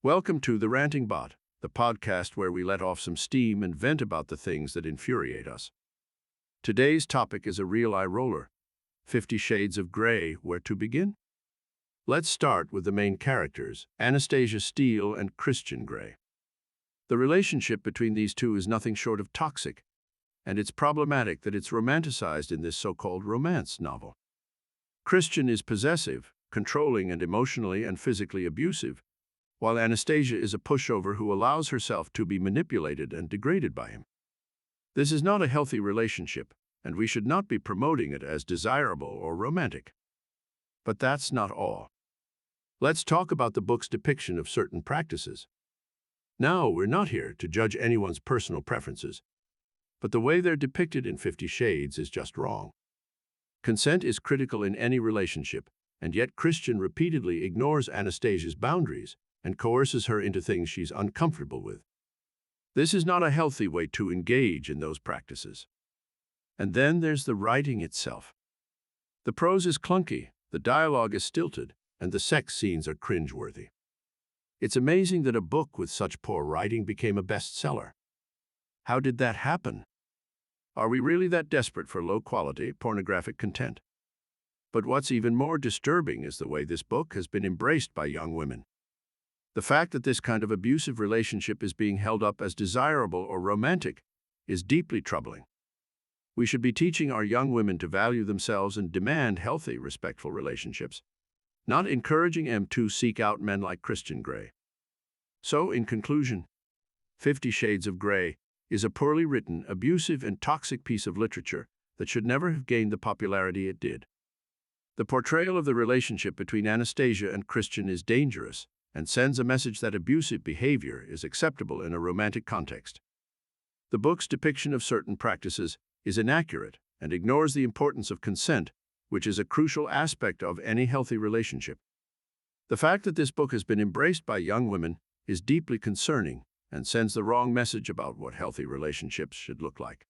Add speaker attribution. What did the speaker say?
Speaker 1: Welcome to the Ranting Bot, the podcast where we let off some steam and vent about the things that infuriate us. Today's topic is a real eye roller. 50 Shades of Grey, where to begin? Let's start with the main characters, Anastasia Steele and Christian Grey. The relationship between these two is nothing short of toxic, and it's problematic that it's romanticized in this so-called romance novel. Christian is possessive, controlling and emotionally and physically abusive, while Anastasia is a pushover who allows herself to be manipulated and degraded by him. This is not a healthy relationship, and we should not be promoting it as desirable or romantic. But that's not all. Let's talk about the book's depiction of certain practices. Now, we're not here to judge anyone's personal preferences, but the way they're depicted in 50 Shades is just wrong. Consent is critical in any relationship, and yet Christian repeatedly ignores Anastasia's boundaries and coerces her into things she's uncomfortable with. This is not a healthy way to engage in those practices. And then there's the writing itself. The prose is clunky, the dialogue is stilted, and the sex scenes are cringeworthy. It's amazing that a book with such poor writing became a bestseller. How did that happen? Are we really that desperate for low-quality, pornographic content? But what's even more disturbing is the way this book has been embraced by young women. The fact that this kind of abusive relationship is being held up as desirable or romantic is deeply troubling. We should be teaching our young women to value themselves and demand healthy, respectful relationships, not encouraging them to seek out men like Christian Grey. So, in conclusion, 50 Shades of Grey is a poorly written, abusive, and toxic piece of literature that should never have gained the popularity it did. The portrayal of the relationship between Anastasia and Christian is dangerous and sends a message that abusive behavior is acceptable in a romantic context. The book's depiction of certain practices is inaccurate and ignores the importance of consent, which is a crucial aspect of any healthy relationship. The fact that this book has been embraced by young women is deeply concerning and sends the wrong message about what healthy relationships should look like.